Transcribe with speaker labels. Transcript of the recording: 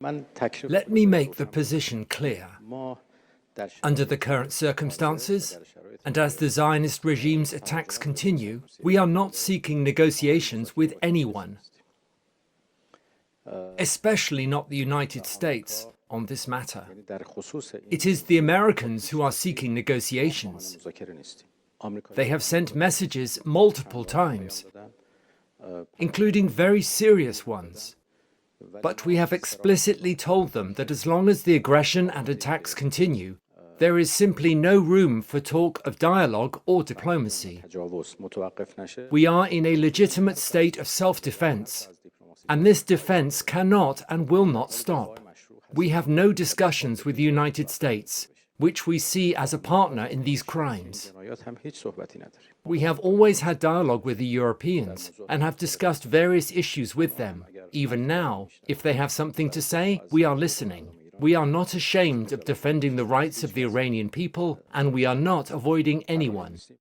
Speaker 1: Let me make the position clear. Under the current circumstances, and as the Zionist regime's attacks continue, we are not seeking negotiations with anyone, especially not the United States, on this matter. It is the Americans who are seeking negotiations. They have sent messages multiple times, including very serious ones. But we have explicitly told them that as long as the aggression and attacks continue, there is simply no room for talk of dialogue or diplomacy. We are in a legitimate state of self-defense, and this defense cannot and will not stop. We have no discussions with the United States, which we see as a partner in these crimes. We have always had dialogue with the Europeans and have discussed various issues with them. Even now, if they have something to say, we are listening. We are not ashamed of defending the rights of the Iranian people, and we are not avoiding anyone.